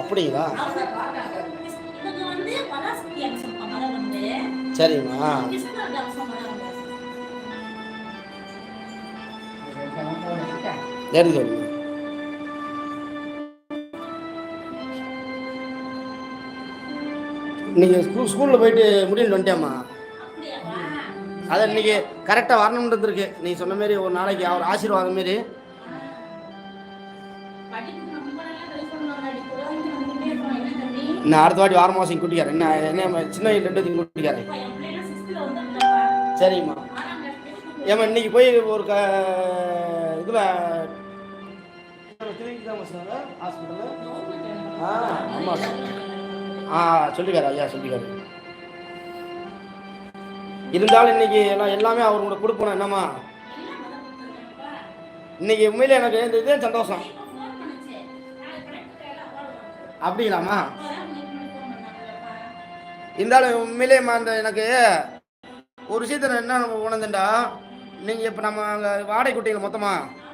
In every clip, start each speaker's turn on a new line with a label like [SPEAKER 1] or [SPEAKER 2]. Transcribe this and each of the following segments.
[SPEAKER 1] அப்படிங்களா? சரிம்மா. எடுத்து சொல்லுங்க. இன்னைக்கு ஸ்கூலில் போயிட்டு முடியல வந்துட்டேம்மா. அதை இன்னைக்கு கரெக்டாக வரணுன்றது இருக்கு. நீ சொன்ன மாரி ஒரு நாளைக்கு அவர் ஆசீர்வாதம் மாரி நான் அடுத்த வாட்டி வார மாதம் கூட்டிக்காரன். என்ன சின்ன ரெண்டு கூட்டிக்காரன். சரிம்மா. ஏம்மா இன்னைக்கு போய் ஒரு இதில் ஹாஸ்பிட்டலில் ஆமாம் சொல்லிக்காரு ஐயா சொல்லிக்காரு. இருந்தாலும் இன்னைக்கு எல்லாமே அவர் கூட கொடுக்கணும். என்னம்மா இன்னைக்கு உண்மையிலே எனக்கு இந்த இதே சந்தோஷம். அப்படிங்களாம்மா? இருந்தாலும் உண்மையிலேம்மா அந்த எனக்கு ஒரு விஷயத்த நான் என்ன உணர்ந்தேன்டா, நீங்கள் இப்போ நம்ம அங்கே வாடகை குட்டிகள் மொத்தமாக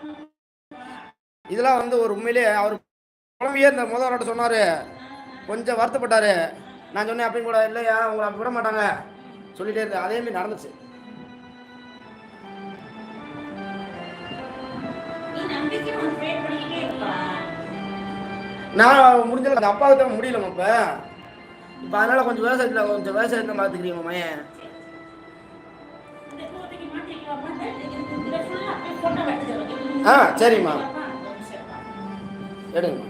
[SPEAKER 1] இதெல்லாம் வந்து ஒரு உண்மையிலே அவர் குழந்தையே இந்த முதல்வர்கிட்ட சொன்னார், கொஞ்சம் வருத்தப்பட்டார். நான் சொன்னேன் அப்படின்னு கூட இல்லையா உங்களை அப்படி விட மாட்டாங்க சொல்லிட்டே இருந்தேன். அதேமாதிரி நடந்துச்சு. நான் முடிஞ்சது அந்த அப்பாவுக்கு தான் முடியலம்மா. இப்போ அதனால் கொஞ்சம் விவசாயத்தில் பார்த்துக்கிறீங்க மையன். சரிம்மா எடுங்க.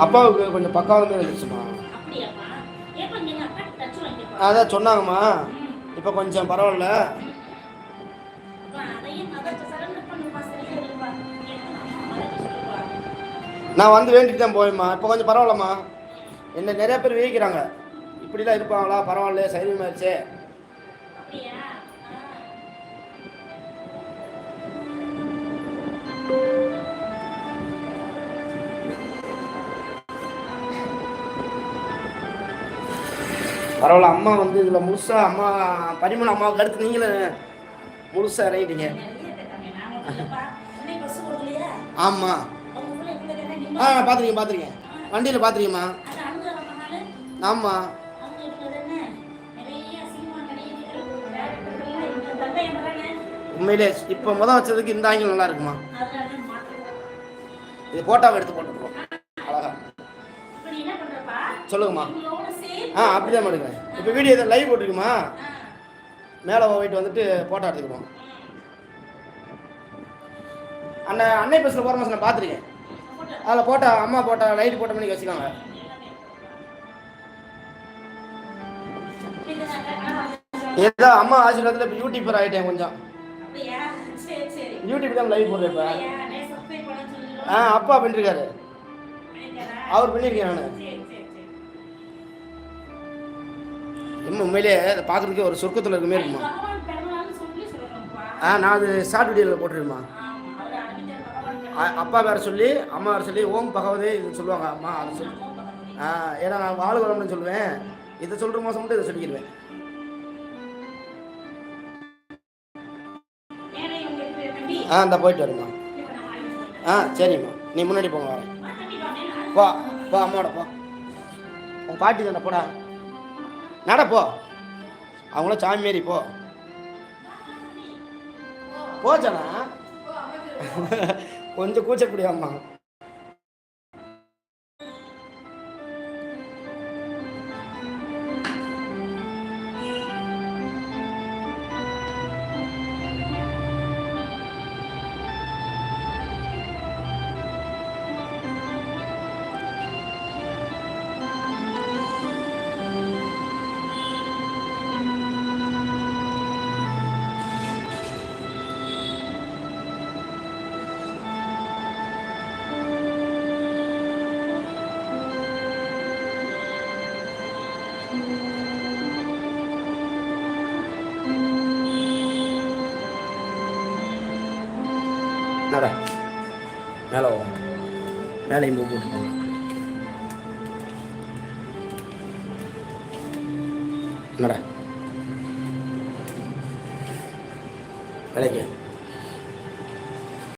[SPEAKER 1] அப்பாவுக்கு கொஞ்சம் பக்காவமே வந்துருச்சுமா. அதான் சொன்னாங்கம்மா. இப்போ கொஞ்சம் பரவாயில்ல. நான் வந்து வேண்டிட்டு தான் போவேம்மா. இப்போ கொஞ்சம் பரவாயில்லம்மா. என்ன நிறைய பேர் வேகிக்கிறாங்க, இப்படிலாம் இருப்பாங்களா பரவாயில்ல சைவமாயிருச்சே. பரவாயில்ல. அம்மா வந்து இதில் முழுசாக அம்மா பரிமளம் அம்மாவுக்கு அடுத்து நீங்களும் முழுசாக இறங்கிட்டீங்க. ஆமாம் பார்த்துருக்கேன் வண்டியில் பார்த்துருக்கேம்மா. ஆமாம் உண்மையிலே இப்போ வச்சதுக்கு இந்த ஆங்கிலம் நல்லா இருக்குமா. இது போட்டாவை எடுத்து போட்டுருக்கோம் அழகா. சொல்லுங்கம்மா. அப்படிதான் எடுக்கிறேன். இப்போ வீடியோ எதாவது லைவ் போட்டிருக்குமா, மேலே போயிட்டு வந்துட்டு போட்டோ எடுத்துக்குவோம். அன்னை பஸ்ஸில் போகிற மாதம் நான் பார்த்துருக்கேன். அதில் போட்டோ அம்மா போட்டோ லைட் போட்ட பண்ணி வச்சுக்காங்க. ஏதோ அம்மா ஆசீர்வாதத்தில் இப்போ யூடியூபர் ஆகிட்டேன் கொஞ்சம். யூடியூப் தான் லைவ் போடுறேன் இப்போ. அப்பா பண்ணிருக்காரு, அவர் பண்ணியிருக்கேன் நான். உண்மையிலே அதை பார்க்குறதுக்கே ஒரு சொர்க்கத்தில் இருக்குமே இருக்குமா. நான் அது ஷார்ட் வீடியோவில் போட்டுருக்கேம்மா. அப்பா வேறு சொல்லி அம்மா வேறு சொல்லி ஓம் பகவதே இது சொல்லுவாங்க அம்மா. அதை சொல்லி ஏன்னா நான் வாழ் வரணும்னு சொல்லுவேன். இதை சொல்கிற மாதம் மட்டும் இதை சொல்லிக்கிடுவேன். இந்த போயிட்டு வருமா. சரிம்மா. நீ முன்னாடி போங்க வரேன். போ அம்மாவோட போ. உன் பாட்டி தானே போடா நடப்போ. அவங்கள சாமி மாரி போச்சானா கொஞ்சம் கூச்சக்கூடிய அம்மா. நட மேலே மேலையும் போட்டு போங்க. நட வேலைக்கு